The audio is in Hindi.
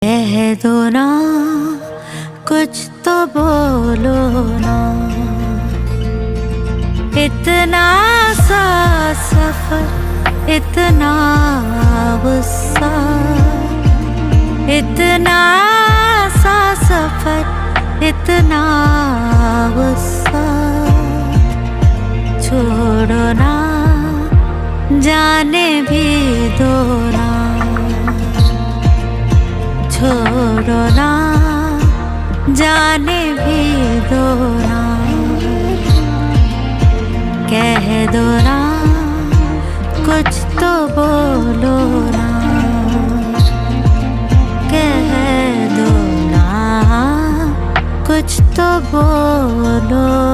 कह दो ना, कुछ तो बोलो ना। इतना सा सफर, इतना गुस्सा, इतना सा सफर, इतना गुस्सा। छोड़ो ना, जाने भी दो ना। छोड़ो ना, जाने भी दो ना। कह दो ना, कुछ तो बोलो ना। कह दो ना, कुछ तो बोलो